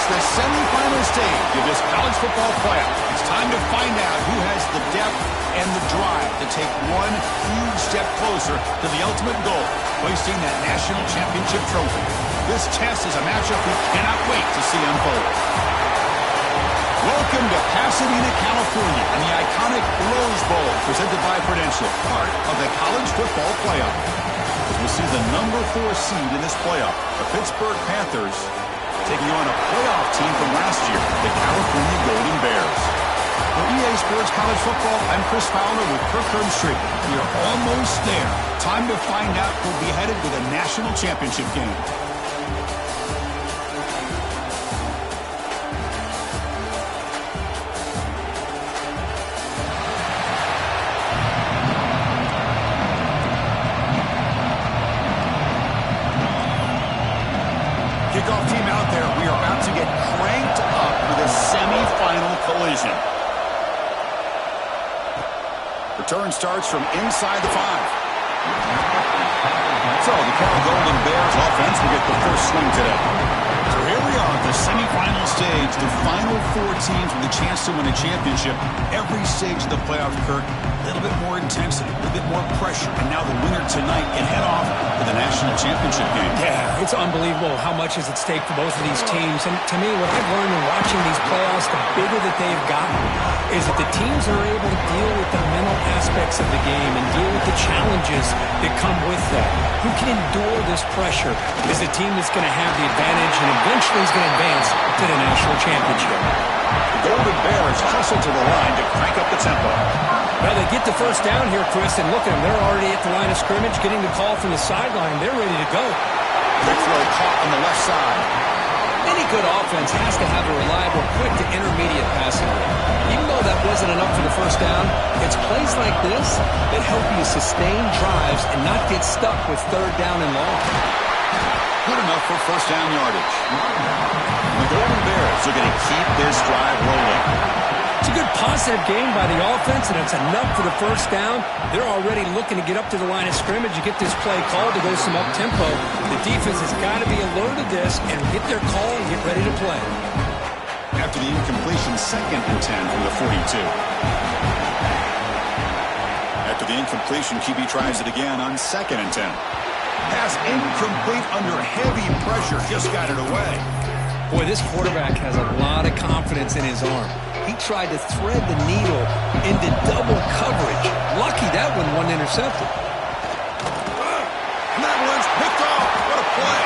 It's the semifinal stage of this college football playoff. It's time to find out who has the depth and the drive to take one huge step closer to the ultimate goal, hoisting that national championship trophy. This test is a matchup we cannot wait to see unfold. Welcome to Pasadena, California, and the iconic Rose Bowl, presented by Prudential, part of the college football playoff. As we'll see the number 4 seed in this playoff, the Pittsburgh Panthers, taking on a playoff team from last year, the California Golden Bears. For EA Sports College Football, I'm Chris Fowler with Kirk Herbstreit. We are almost there. Time to find out who'll be headed to the national championship game. Kickoff team out there. We are about to get cranked up for the semifinal collision. Return starts from inside the 5. So the Cal Golden Bears offense will get the first swing today. So here we are at the semifinal stage. The final 4 teams with a chance to win a championship. Every stage of the playoff, Kirk, a little bit more intensity, a little bit more pressure. And now the winner tonight can head off to the national championship game. Yeah, it's unbelievable how much is at stake for both of these teams. And to me, what I've learned in watching these playoffs, the bigger that they've gotten, is that the teams are able to deal with the mental aspects of the game and deal with the challenges that come with that. Who can endure this pressure is the team that's going to have the advantage and eventually is going to advance to the national championship. The Golden Bears hustle to the line to crank up the tempo. Well, they get the first down here, Chris, and look at them. They're already at the line of scrimmage, getting the call from the sideline. They're ready to go. Quick throw caught on the left side. Any good offense has to have a reliable, quick to intermediate passing game. Even though that wasn't enough for the first down, it's plays like this that help you sustain drives and not get stuck with third down and long. Good enough for first down yardage. The Golden Bears are going to keep this drive rolling. It's a good positive game by the offense, and it's enough for the first down. They're already looking to get up to the line of scrimmage and get this play called to go some up-tempo. The defense has got to be alert of this and get their call and get ready to play. After the incompletion, 2nd and 10 from the 42. After the incompletion, QB tries it again on 2nd and 10. Pass incomplete under heavy pressure, just got it away. Boy, this quarterback has a lot of confidence in his arm. He tried to thread the needle into double coverage. Lucky that one wasn't intercepted. And that one's picked off. What a play.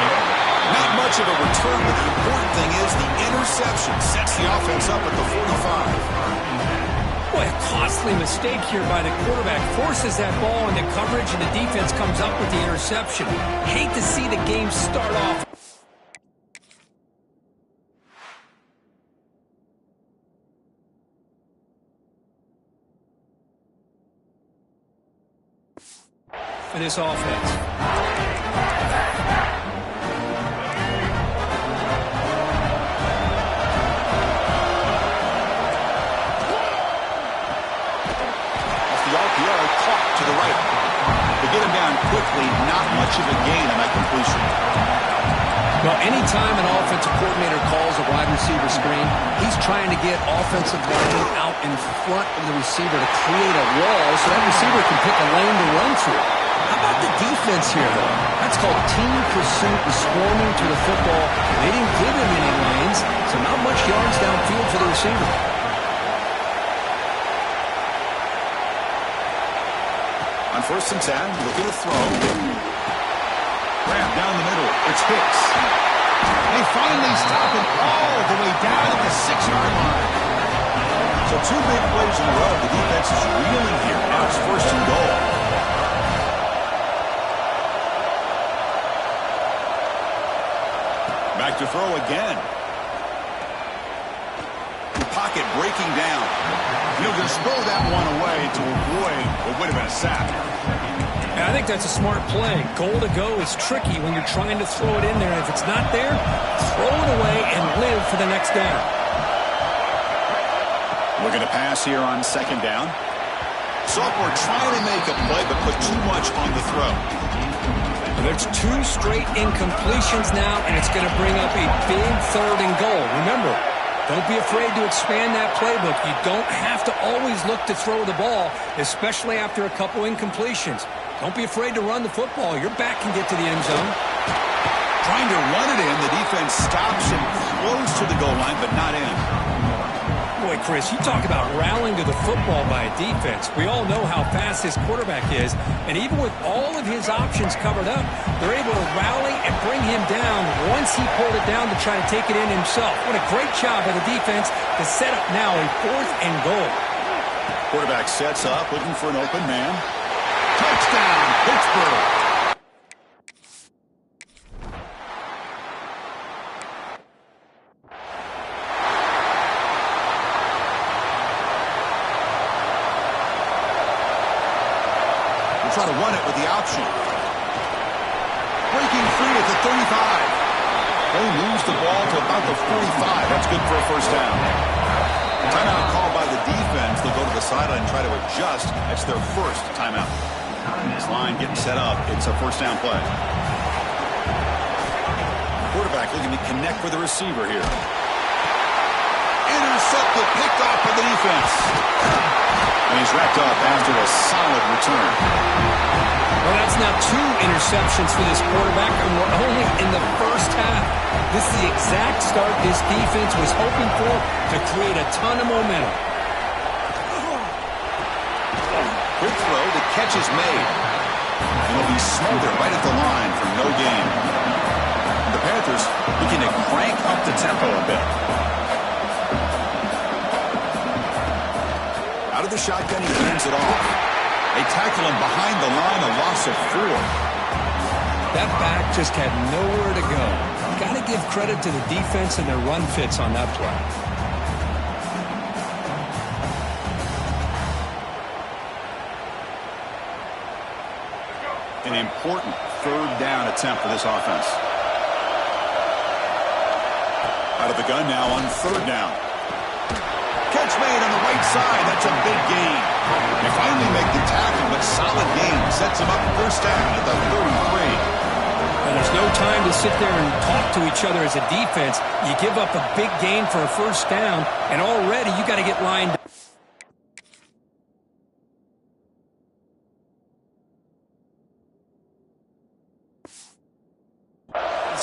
Not much of a return, but the important thing is the interception sets the offense up at the 45. Boy, a costly mistake here by the quarterback. Forces that ball into coverage, and the defense comes up with the interception. Hate to see the game start off. For this offense. To the right. They get him down quickly, not much of a gain on that completion. Well, anytime an offensive coordinator calls a wide receiver screen, he's trying to get offensive linemen out in front of the receiver to create a wall so that receiver can pick a lane to run through. How about the defense here, though? That's called team pursuit and swarming to the football. They didn't give him any lanes, so not much yards downfield for the receiver. On 1st and 10, looking to throw. Grab down the middle. It's Hicks. They finally stop him all the way down to the 6-yard line. So 2 big plays in a row. The defense is reeling here. Now it's 1st and goal. Back to throw again. The pocket breaking down. He'll just throw that one away to avoid what would have been a sack. I think that's a smart play. Goal to go is tricky when you're trying to throw it in there. If it's not there, throw it away and live for the next down. Looking to pass here on 2nd down. Sophomore trying to make a play, but put too much on the throw. There's 2 straight incompletions now, and it's going to bring up a big 3rd and goal. Remember, don't be afraid to expand that playbook. You don't have to always look to throw the ball, especially after a couple incompletions. Don't be afraid to run the football. Your back can get to the end zone. Trying to run it in, the defense stops him close to the goal line, but not in. Boy, Chris, you talk about rallying to the football by a defense. We all know how fast this quarterback is, and even with all of his options covered up, they're able to rally and bring him down once he pulled it down to try to take it in himself. What a great job by the defense to set up now a 4th and goal. Quarterback sets up, looking for an open man. Touchdown, Pittsburgh. Try to run it with the option. Breaking free at the 35. They moves the ball to about the 45. That's good for a first down. Timeout called by the defense. They'll go to the sideline and try to adjust. That's their first timeout. This line getting set up. It's a first down play. Quarterback looking to connect with the receiver here. Intercepted, picked off by the defense. And he's wrapped up after a solid return. Well, that's now 2 interceptions for this quarterback, and we're only in the first half. This is the exact start this defense was hoping for to create a ton of momentum. Quick throw, the catch is made. And he'll be smothered right at the line for no gain. The Panthers looking to crank up the tempo a bit. Out of the shotgun, he hands it off. They tackle him behind the line, a loss of 4. That back just had nowhere to go. Got to give credit to the defense and their run fits on that play. An important 3rd down attempt for this offense. Out of the gun now on 3rd down. Catch made on the right side. That's a big gain. They finally make the tackle, but solid gain. Sets them up first down at the 33. And there's no time to sit there and talk to each other as a defense. You give up a big gain for a first down, and already you got to get lined up.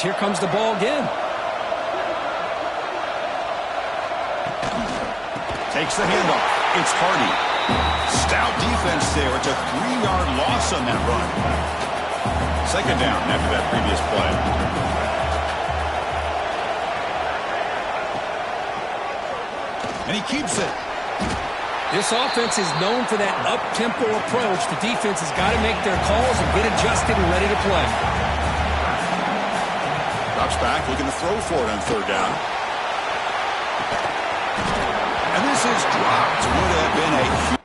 Here comes the ball again. Takes the handoff. It's Hardy. Stout defense there. It's a 3-yard loss on that run. 2nd down after that previous play. And he keeps it. This offense is known for that up-tempo approach. The defense has got to make their calls and get adjusted and ready to play. Drops back, looking to throw for it on 3rd down. And this is dropped. Would have been a huge...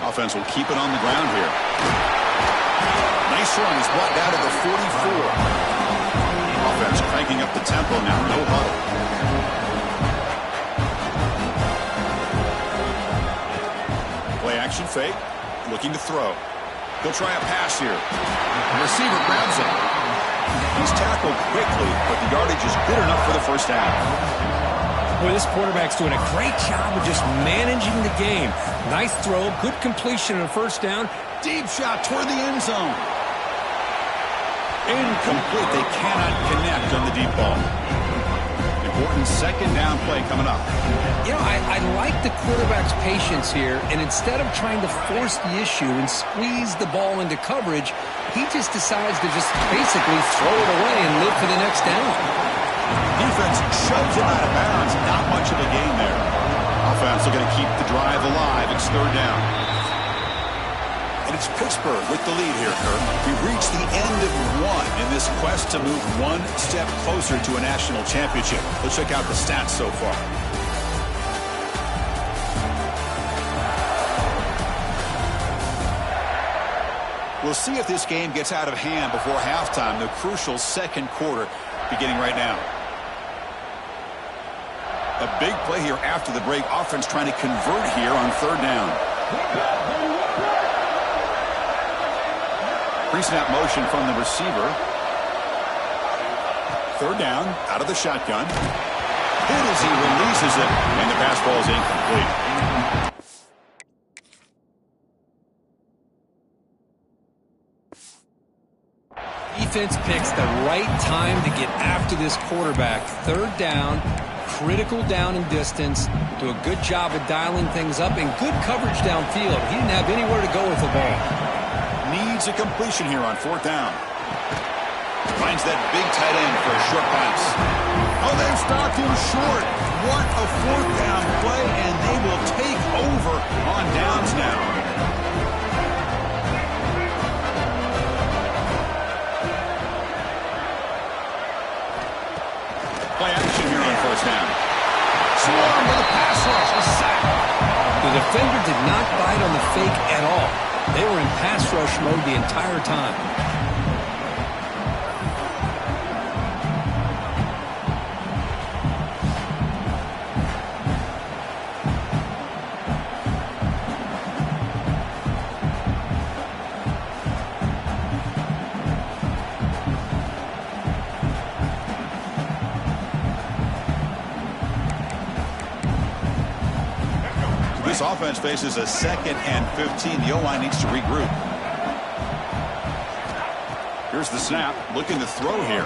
Offense will keep it on the ground here. Nice run. He's brought down to the 44. Offense cranking up the tempo now. No huddle. Play action fake. Looking to throw. He'll try a pass here. The receiver grabs it. He's tackled quickly, but the yardage is good enough for the first down. Boy, this quarterback's doing a great job of just managing the game. Nice throw, good completion on a first down. Deep shot toward the end zone. Incomplete. They cannot connect on the deep ball. Important 2nd down play coming up. You know, I like the quarterback's patience here, and instead of trying to force the issue and squeeze the ball into coverage, he just decides to just basically throw it away and live for the next down. Defense shoves him out of bounds. Not much of a gain there. Offense are going to keep the drive alive. It's 3rd down. And it's Pittsburgh with the lead here, Kirk. We've reached the end of 1 in this quest to move 1 step closer to a national championship. Let's check out the stats so far. We'll see if this game gets out of hand before halftime, the crucial second quarter beginning right now. A big play here after the break. Offense trying to convert here on third down. Pre-snap motion from the receiver. Third down, out of the shotgun. Hit as he releases it, and the pass ball is incomplete. Defense picks the right time to get after this quarterback. Third down, critical down and distance. Do a good job of dialing things up and good coverage downfield. He didn't have anywhere to go with the ball. Needs a completion here on fourth down. Finds that big tight end for a short pass. Oh, they've stopped him short. What a fourth down play, and they will take over on downs now. Play action here on first down. Swarm with a pass rush, a sack. The defender did not bite on the fake at all. They were in pass rush mode the entire time. This offense faces a 2nd and 15. The O-line needs to regroup. Here's the snap. Looking to throw here.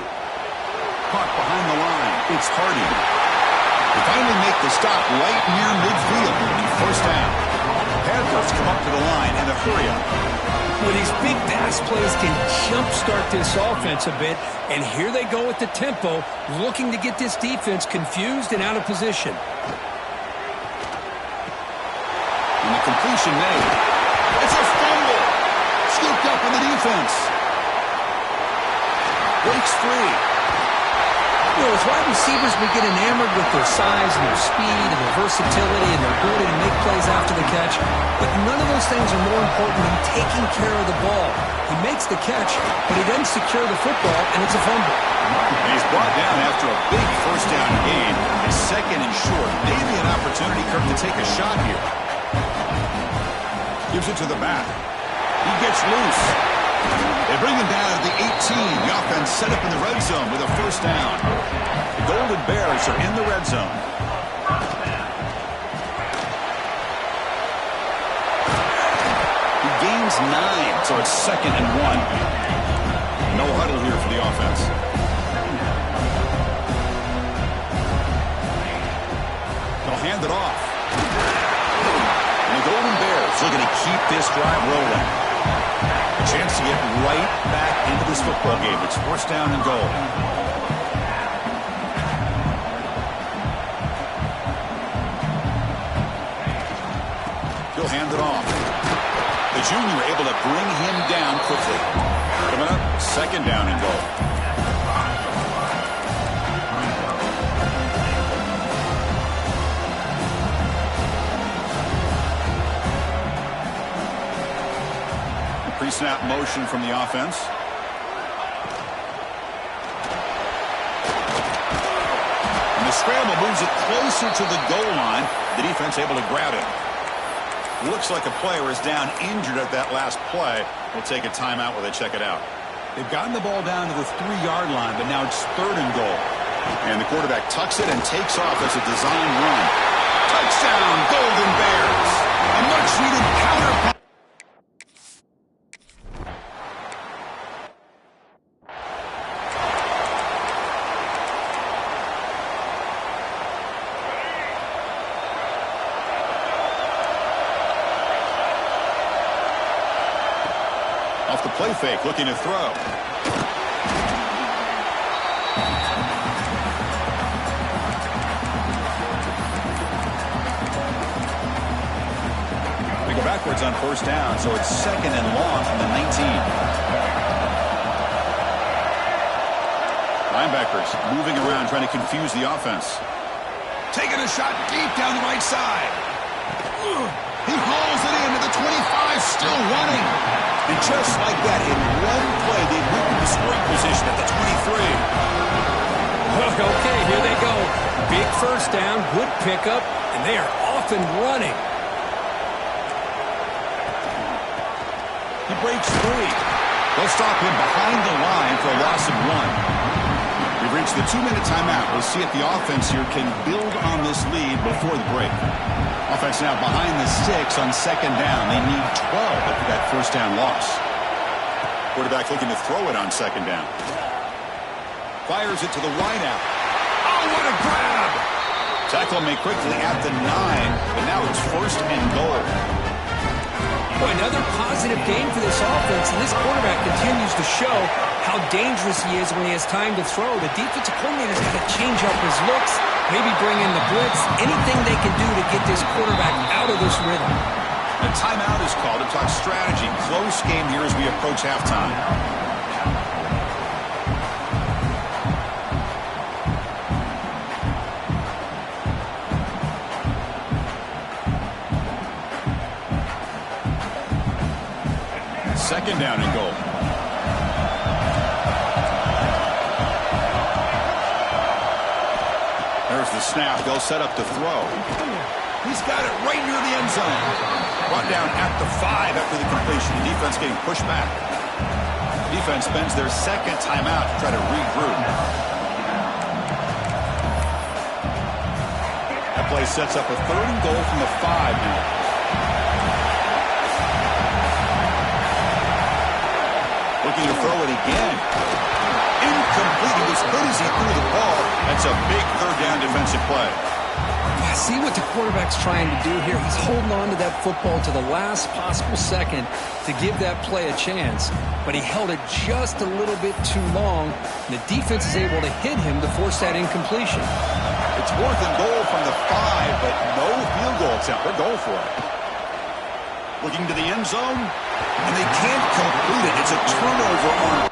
Caught behind the line. It's Hardy. They finally make the stop right near midfield. And first down. Panthers come up to the line in a hurry up. Well, these big pass plays can jumpstart this offense a bit. And here they go at the tempo, looking to get this defense confused and out of position. And the completion made. It's a fumble. Scooped up in the defense. Breaks free. You know, as wide receivers, we get enamored with their size and their speed and their versatility and their ability to make plays after the catch. But none of those things are more important than taking care of the ball. He makes the catch, but he doesn't secure the football, and it's a fumble. And he's brought down after a big first down gain. It's 2nd and short. Maybe an opportunity, Kirk, to take a shot here. Gives it to the back. He gets loose. They bring him down to the 18. The offense set up in the red zone with a first down. The Golden Bears are in the red zone. He gains 9, so it's 2nd and 1. No huddle here for the offense. They'll hand it off. And the Golden Bears looking to keep this drive rolling. A chance to get right back into this football game. It's first down and goal. He'll hand it off. The junior able to bring him down quickly. Coming up, 2nd down and goal. Pre-snap motion from the offense. And the scramble moves it closer to the goal line. The defense able to grab it. Looks like a player is down injured at that last play. We'll take a timeout while they check it out. They've gotten the ball down to the 3-yard line, but now it's 3rd and goal. And the quarterback tucks it and takes off as a design run. Touchdown, Golden Bears. A much-needed counter. Off the play fake, looking to throw. They go backwards on first down, so it's 2nd and long from the 19. Linebackers moving around, trying to confuse the offense. Taking a shot deep down the right side. He hauls it into the 25, still running. And just like that, in one play, they moved into scoring position at the 23. Okay, here they go. Big first down, good pickup, and they are off and running. He breaks free. They'll stop him behind the line for a loss of 1. We've reached the 2-minute timeout. We'll see if the offense here can build on this lead before the break. Offense now behind the 6 on second down. They need 12 after that first down loss. Quarterback looking to throw it on second down. Fires it to the wideout. Oh, what a grab! Tackle made quickly at the 9, but now it's first and goal. Boy, another positive game for this offense, and this quarterback continues to show how dangerous he is when he has time to throw. The defensive coordinator's got to change up his looks, maybe bring in the blitz, anything they can do to get this quarterback out of this rhythm. A timeout is called to talk strategy. Close game here as we approach halftime. Second down and goal. There's the snap. They'll set up to throw. He's got it right near the end zone. Brought down at the 5 after the completion. The defense getting pushed back. Defense spends their second timeout to try to regroup. That play sets up a 3rd and goal from the 5 now. Looking to throw it again. Incomplete. He was good as he threw the ball. That's a big 3rd down defensive play. See what the quarterback's trying to do here. He's holding on to that football to the last possible second to give that play a chance. But he held it just a little bit too long. And the defense is able to hit him to force that incompletion. It's 4th and goal from the 5, but no field goal attempt. They're going for it. Looking to the end zone, and they can't complete it. It's a turnover on.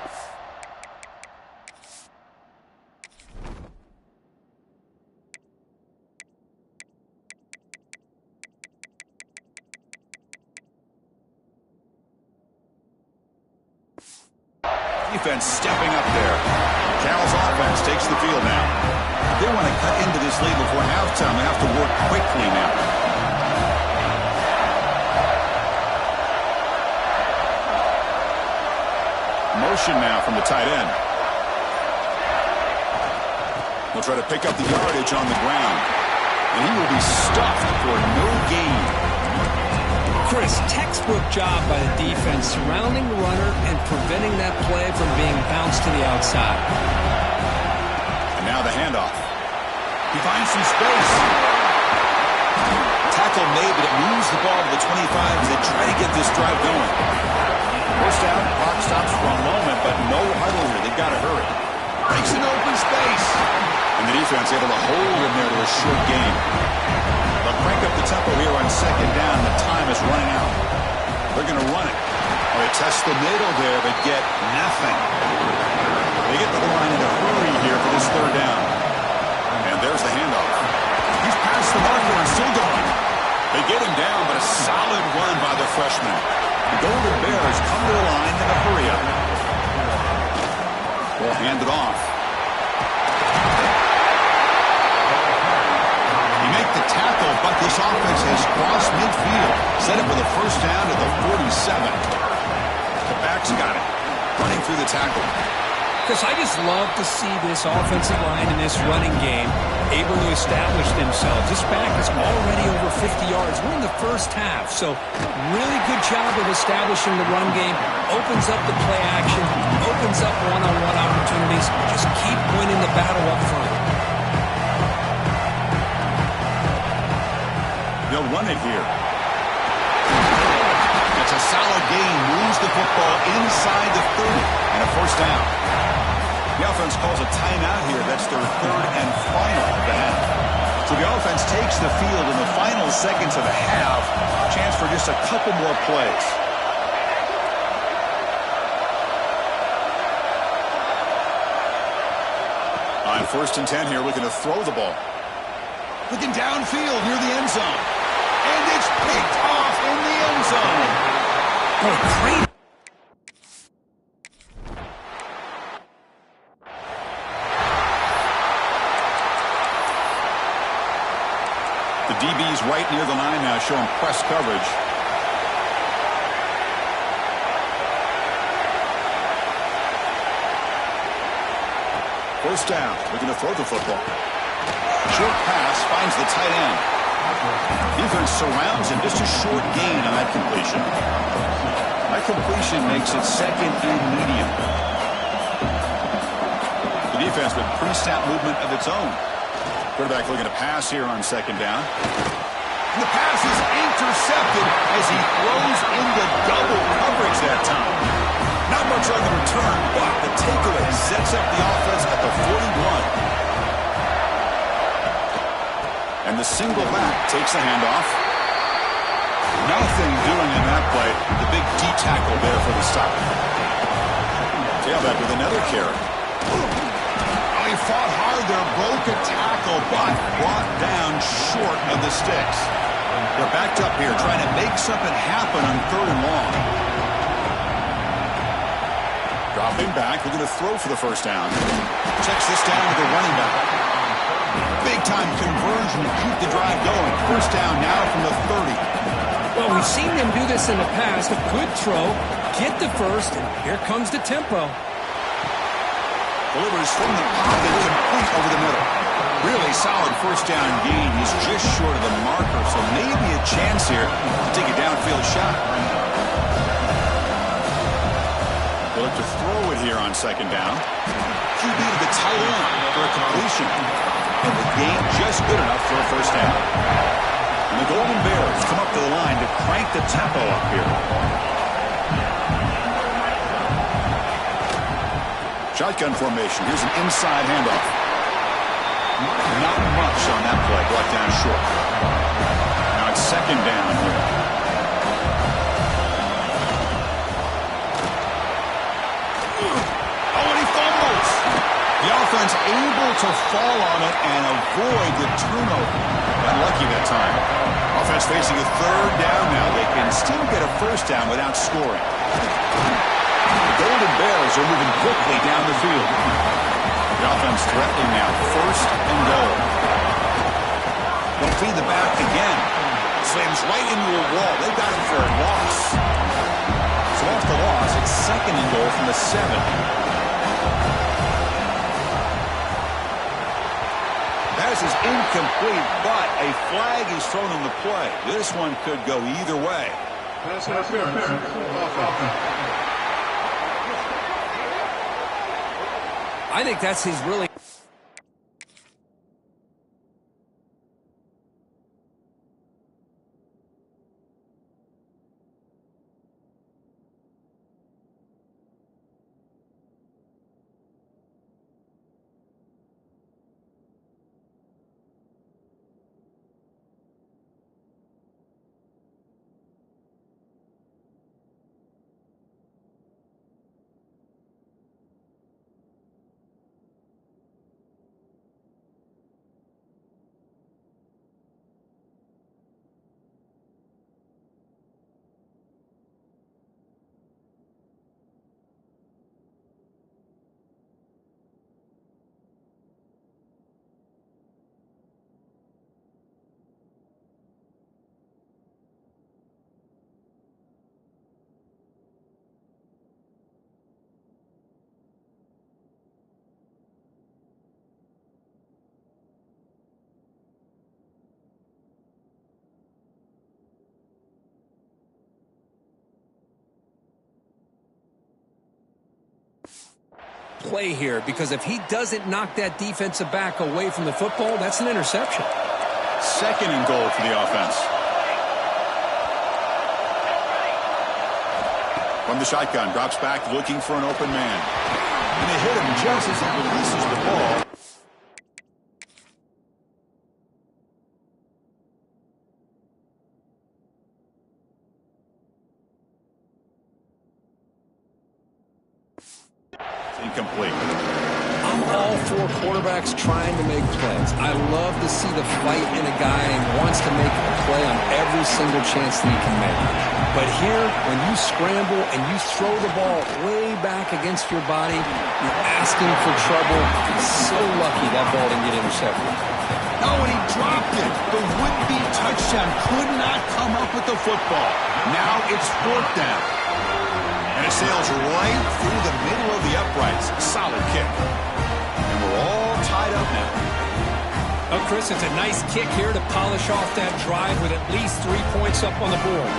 Defense stepping up there. Cal's offense takes the field now. If they want to cut into this lead before halftime, they have to work quickly now. Motion now from the tight end. He'll try to pick up the yardage on the ground. And he will be stuffed for no gain. Chris, textbook job by the defense surrounding the runner and preventing that play from being bounced to the outside. And now the handoff. He finds some space. Tackle made, but it moves the ball to the 25 as they try to get this drive going. First down, clock stops for a moment, but no huddle here. They've got to hurry. Breaks an open space. And the defense able to hold him there to a short game. They'll crank up the tempo here on second down. The time is running out. They're going to run it. They test the middle there, but get nothing. They get to the line in a hurry here for this 3rd down. And there's the handoff. He's past the marker and still going. They get him down, but a solid run by the freshman. The Golden Bears come to the line in a hurry up. They'll hand it off. He make the tackle, but this offense has crossed midfield. Set it for the first down at the 47. The back's got it. Running through the tackle. Chris, I just love to see this offensive line in this running game able to establish themselves. This back is already over 50 yards. We're in the first half, so really good job of establishing the run game. Opens up the play action, opens up one-on-one opportunities. Just keep winning the battle up front. They'll run it here. It's a solid gain. Moves the football inside the 30 and a first down. The offense calls a timeout here. That's their 3rd and final of the half. So the offense takes the field in the final seconds of the half. Chance for just a couple more plays. On 1st and 10 here, looking to throw the ball. Looking downfield near the end zone. And it's picked off in the end zone. Oh, great. The DB's right near the line now, showing press coverage. First down, looking to throw the football. Short pass finds the tight end. Defense surrounds him, just a short gain on that completion. That completion makes it second and medium. The defense with pre-snap movement of its own. Quarterback looking to pass here on second down. And the pass is intercepted as he throws into double coverage that time. Not much on the return, but the takeaway sets up the offense at the 41. And the single back takes the handoff. Nothing doing in that play. The big D tackle there for the stop. Tailback with another carry. Oh, he fought hard there, broke a tackle, but brought down short of the sticks. They're backed up here, trying to make something happen on 3rd and long. Dropping back, looking to throw for the first down. Checks this down to the running back. Big-time conversion to keep the drive going. First down now from the 30. Well, we've seen them do this in the past. A good throw, get the first, and here comes the tempo. Delivers from the pocket, complete over the middle. Really solid first down gain. He's just short of the marker, so maybe a chance here to take a downfield shot. They look to throw it here on second down. QB to the tight end for a completion. And the gain just good enough for a first down. And the Golden Bears come up to the line to crank the tempo up here. Shotgun formation. Here's an inside handoff. Not much on that play. Brought down short. Now it's second down here. Oh, and he fumbles. The offense able to fall on it and avoid the turnover. Unlucky that time. Offense facing a 3rd down now. They can still get a first down without scoring. The Golden Bears are moving quickly down the field. The offense threatening now. 1st and goal. Don't feed the back again. Slams right into a wall. They've got him for a loss. So off the loss, it's 2nd and goal from the 7. Pass is incomplete, but a flag is thrown on the play. This one could go either way. Pass interference. I think that's his really... play here, because if he doesn't knock that defensive back away from the football, that's an interception. 2nd and goal for the offense. From the shotgun, drops back looking for an open man. And they hit him just as he releases the ball. Incomplete. I'm all 4 quarterbacks trying to make plays. I love to see the fight in a guy and wants to make a play on every single chance that he can make. But here, when you scramble and you throw the ball way back against your body, you're asking for trouble. He's so lucky that ball didn't get intercepted. Oh, and he dropped it. The would-be touchdown could not come up with the football. Now it's 4th down. And it sails right through the middle of the uprights. Solid kick. And we're all tied up now. Oh, Chris, it's a nice kick here to polish off that drive with at least 3 points up on the board.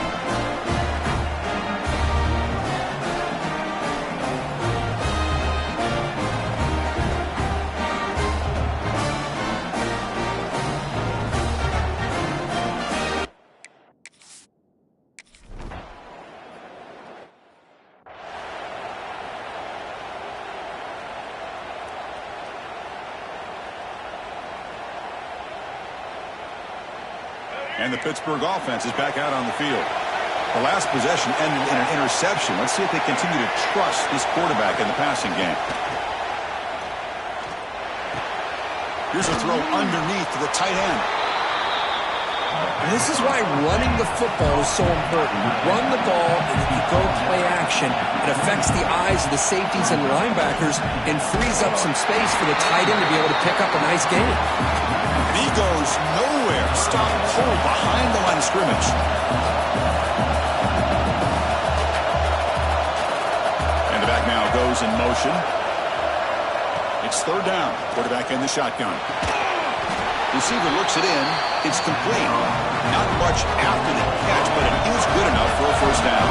And the Pittsburgh offense is back out on the field. The last possession ended in an interception. Let's see if they continue to trust this quarterback in the passing game. Here's a throw underneath to the tight end. And this is why running the football is so important. You run the ball, and then you go play action. It affects the eyes of the safeties and linebackers and frees up some space for the tight end to be able to pick up a nice gain. And he goes nowhere. Stopped cold behind the line of scrimmage. And the back now goes in motion. It's 3rd down. Quarterback in the shotgun. Receiver looks it in. It's complete. Not much after the catch, but it is good enough for a 1st down.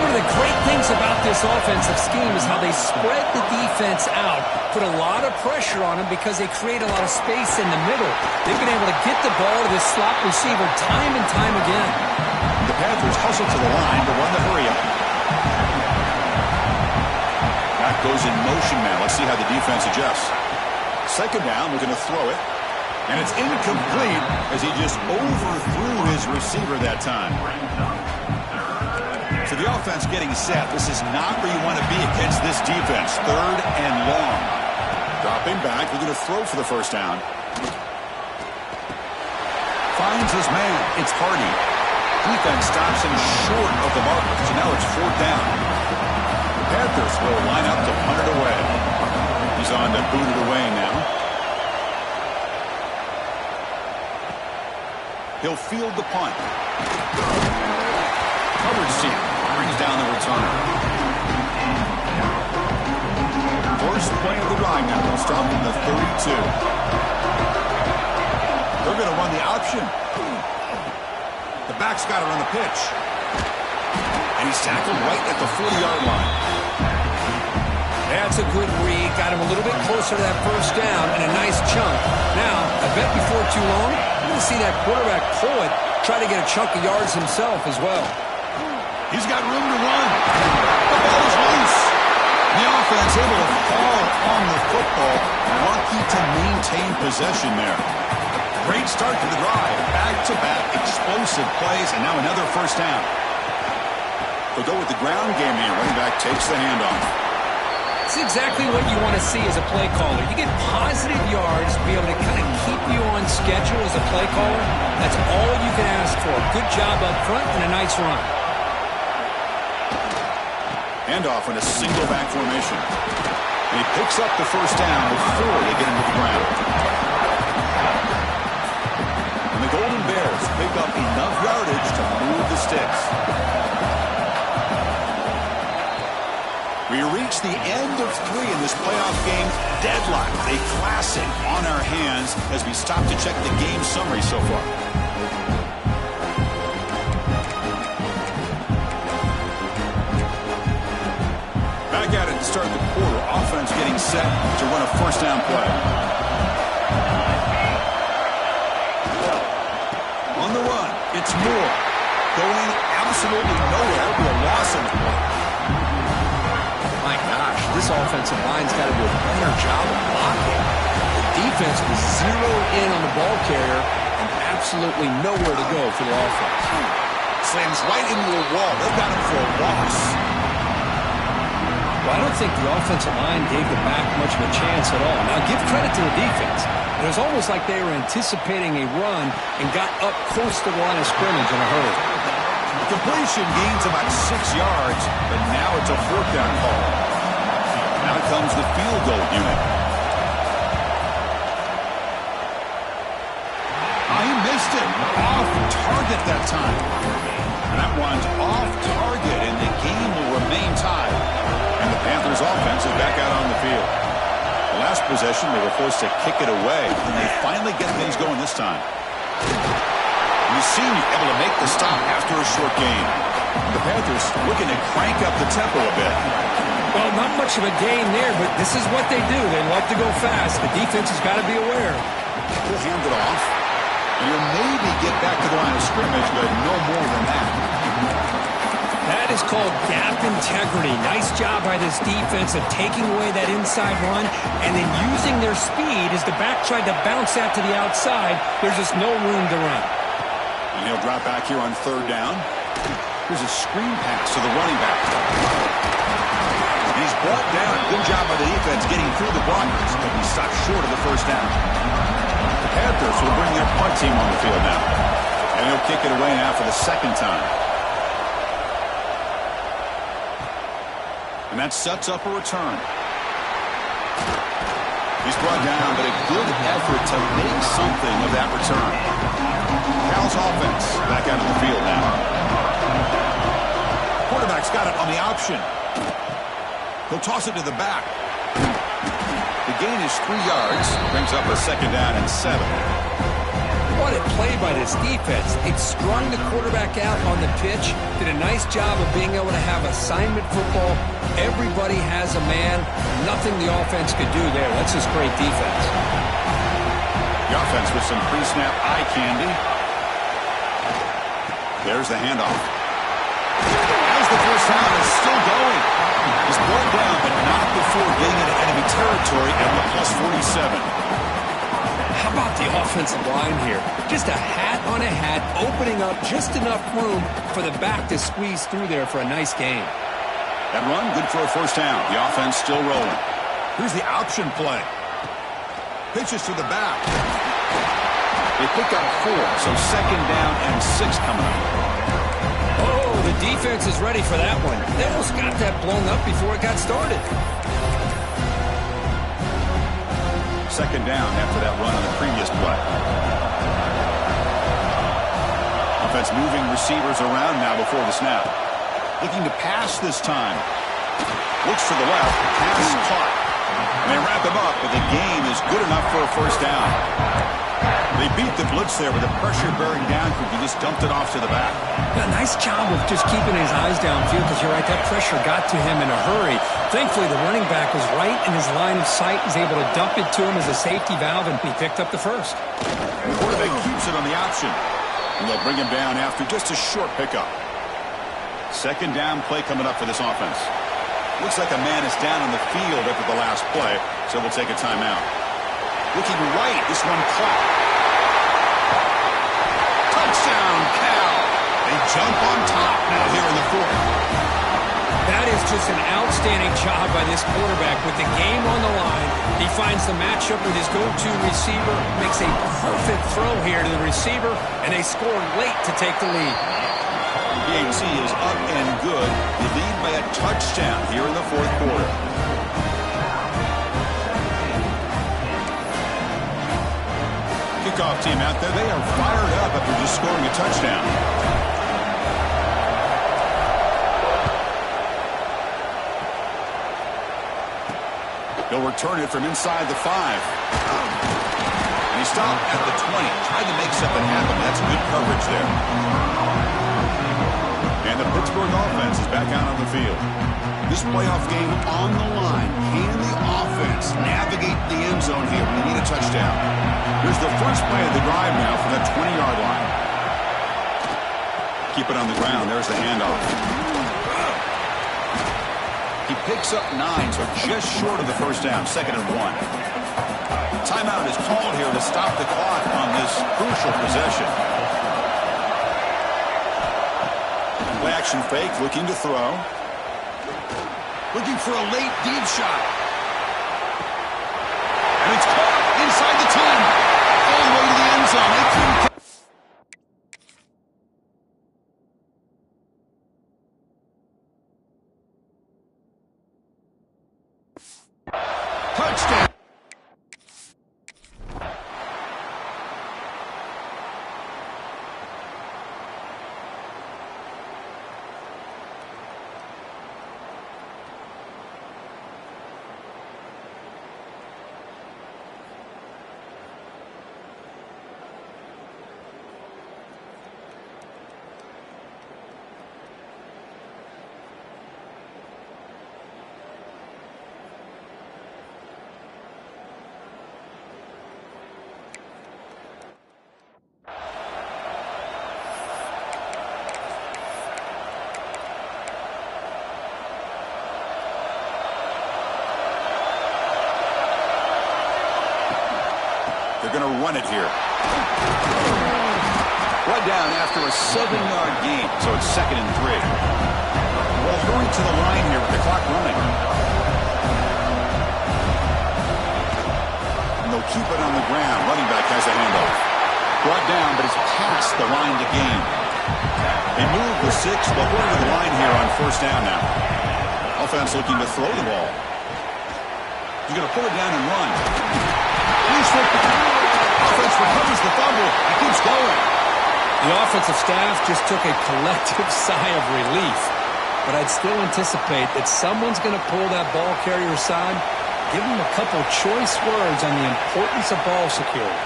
One of the great things about this offensive scheme is how they spread the defense out, put a lot of pressure on them because they create a lot of space in the middle. They've been able to get the ball to this slot receiver time and time again. The Panthers hustle to the line to run the hurry-up. That goes in motion now. Let's see how the defense adjusts. 2nd down, we're going to throw it. And it's incomplete as he just overthrew his receiver that time. So the offense getting set. This is not where you want to be against this defense. 3rd and long. Dropping back. We're going to throw for the 1st down. Finds his man. It's Hardy. Defense stops him short of the marker. So now it's 4th down. The Panthers will line up to punt it away. He's on to boot it away now. He'll field the punt. Coverage team brings down the returner. First play of the drive now. They'll start from the 32. They're going to run the option. The back's got it on the pitch. And he's tackled right at the 40-yard line. That's a good read. Got him a little bit closer to that 1st down and a nice chunk. Now, I bet before too long, you're going to see that quarterback pull it, try to get a chunk of yards himself as well. He's got room to run. The ball is loose. The offense able to fall on the football. Lucky to maintain possession there. Great start to the drive. Back-to-back explosive plays, and now another 1st down. They'll go with the ground game here. Running back takes the handoff. It's exactly what you want to see as a play caller. You get positive yards to be able to kind of keep you on schedule as a play caller. That's all you can ask for. Good job up front and a nice run. Handoff in a single back formation. And he picks up the 1st down before they get him to the ground. And the Golden Bears pick up enough yardage to move the sticks. We reach the end of 3 in this playoff game. Deadlocked, a classic on our hands as we stop to check the game summary so far. Back at it to start the quarter. Offense getting set to run a 1st down play. On the run, it's Moore. Going absolutely nowhere. Be a loss on the play. My gosh, this offensive line's got to do a better job of blocking. The defense was zeroed in on the ball carrier and absolutely nowhere to go for the offense. Slams right into a wall. They've got him for a loss. Well, I don't think the offensive line gave the back much of a chance at all. Now, give credit to the defense. It was almost like they were anticipating a run and got up close to the line of scrimmage in a hurry. The completion gains about 6 yards, but now it's a 4th down call. Now comes the field goal unit. He missed it. Off target that time. And that one's off target, and the game will remain tied. And the Panthers offense is back out on the field. The last possession, they were forced to kick it away, and they finally get things going this time. Mussini able to make the stop after a short gain. The Panthers looking to crank up the tempo a bit. Well, not much of a gain there, but this is what they do. They love to go fast. The defense has got to be aware. He'll hand it off. You'll maybe get back to the line of scrimmage, but no more than that. That is called gap integrity. Nice job by this defense of taking away that inside run and then using their speed as the back tried to bounce that to the outside. There's just no room to run. And he'll drop back here on 3rd down. Here's a screen pass to the running back. He's brought down. Good job by the defense getting through the blockers, but he stopped short of the 1st down. The Panthers will bring their punt team on the field now. And he'll kick it away now for the 2nd time. And that sets up a return. He's brought down, but a good effort to make something of that return. Cal's offense back out of the field now. Quarterback's got it on the option. He'll toss it to the back. The gain is 3 yards. Brings up a 2nd down and 7. What a play by this defense. It strung the quarterback out on the pitch. Did a nice job of being able to have assignment football. Everybody has a man. Nothing the offense could do there. That's just great defense. The offense with some pre-snap eye candy. There's the handoff. As the 1st down is still going. He's brought down, but not before getting into enemy territory at the +47. How about the offensive line here? Just a hat on a hat, opening up just enough room for the back to squeeze through there for a nice gain. That run, good for a 1st down. The offense still rolling. Here's the option play. Pitches to the back. They pick up 4, so 2nd down and 6 coming up. Oh, the defense is ready for that one. They almost got that blown up before it got started. 2nd down after that run on the previous play. Offense moving receivers around now before the snap. Looking to pass this time. Looks to the left. Pass caught. And they wrap him up, but the gain is good enough for a 1st down. They beat the blitz there with the pressure bearing down. He just dumped it off to the back. Yeah, nice job of just keeping his eyes downfield because you're right, that pressure got to him in a hurry. Thankfully, the running back was right in his line of sight. He's able to dump it to him as a safety valve, and he picked up the 1st. The quarterback keeps it on the option. And they'll bring him down after just a short pickup. 2nd down play coming up for this offense. Looks like a man is down on the field after the last play, so we'll take a timeout. Looking right, this one caught. Touchdown, Cal. They jump on top now here in the 4th. That is just an outstanding job by this quarterback with the game on the line. He finds the matchup with his go-to receiver, makes a perfect throw here to the receiver, and they score late to take the lead. BHC is up and good. They lead by a touchdown here in the 4th quarter. Kickoff team out there. They are fired up after just scoring a touchdown. They'll return it from inside the 5. And he stopped at the 20. Tried to make something happen. That's good coverage there. And the Pittsburgh offense is back out on the field. This playoff game on the line. Can the offense navigate the end zone here when they need a touchdown? Here's the first play of the drive now from the 20-yard line. Keep it on the ground. There's the handoff. He picks up 9, so just short of the 1st down. 2nd and 1. Timeout is called here to stop the clock on this crucial possession. Play action fake, looking to throw. looking for a late deep shot. And it's caught inside the 10. All the way to the end zone. They couldn't. Touchdown. They're going to run it here. Brought down after a 7-yard gain, so it's 2nd and 3. Well, hurry to the line here with the clock running. And they'll keep it on the ground. Running back has a handoff. Brought down, but it's past the line to gain. They move the 6. They'll go to the line here on 1st down now. Offense looking to throw the ball. He's going to pull it down and run. Offense recovers the fumble and keeps going. The offensive staff just took a collective sigh of relief. But I'd still anticipate that someone's going to pull that ball carrier aside, give him a couple choice words on the importance of ball security.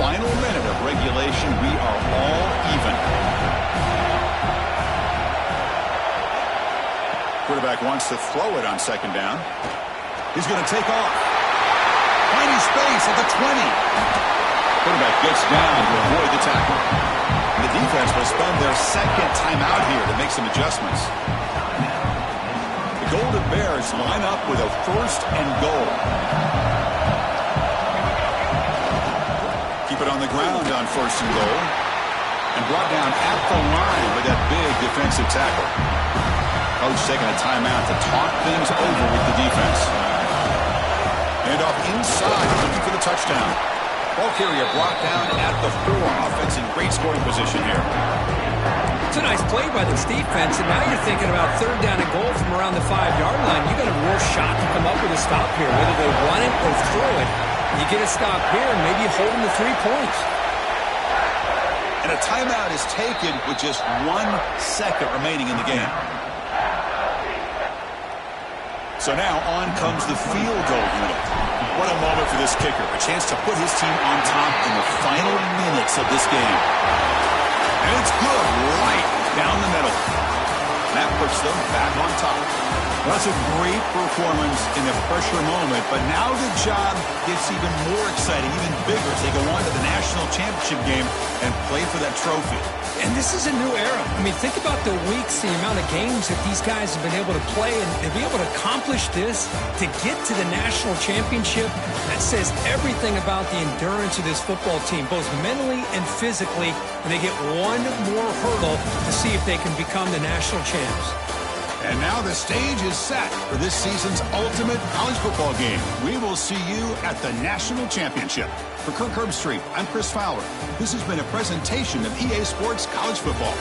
Final minute of regulation. We are all even. Quarterback wants to throw it on 2nd down. He's going to take off. Finding space at the 20. Quarterback gets down to avoid the tackle. And the defense will spend their 2nd timeout here to make some adjustments. The Golden Bears line up with a 1st and goal. Keep it on the ground on 1st and goal. And brought down at the line with that big defensive tackle. Coach taking a timeout to talk things over with the defense. Hand off inside, looking for the touchdown. Ball carrier brought down at the 4. Offense in great scoring position here. It's a nice play by this defense, and now you're thinking about 3rd down and goal from around the 5-yard line. You got a real shot to come up with a stop here, whether they run it or throw it. You get a stop here, and maybe you hold them to 3 points. And a timeout is taken with just 1 second remaining in the game. So now on comes the field goal unit. What a moment for this kicker. A chance to put his team on top in the final minutes of this game. And it's good right down the middle. That puts them back on top. Well, that's a great performance in a pressure moment, but now the job gets even more exciting, even bigger as they go on to the national championship game and play for that trophy. And this is a new era. I mean, think about the weeks, the amount of games that these guys have been able to play, and to be able to accomplish this, to get to the national championship, that says everything about the endurance of this football team, both mentally and physically, and they get one more hurdle to see if they can become the national champs. And now the stage is set for this season's ultimate college football game. We will see you at the national championship. For Kirk Herbstreit, I'm Chris Fowler. This has been a presentation of EA Sports College Football.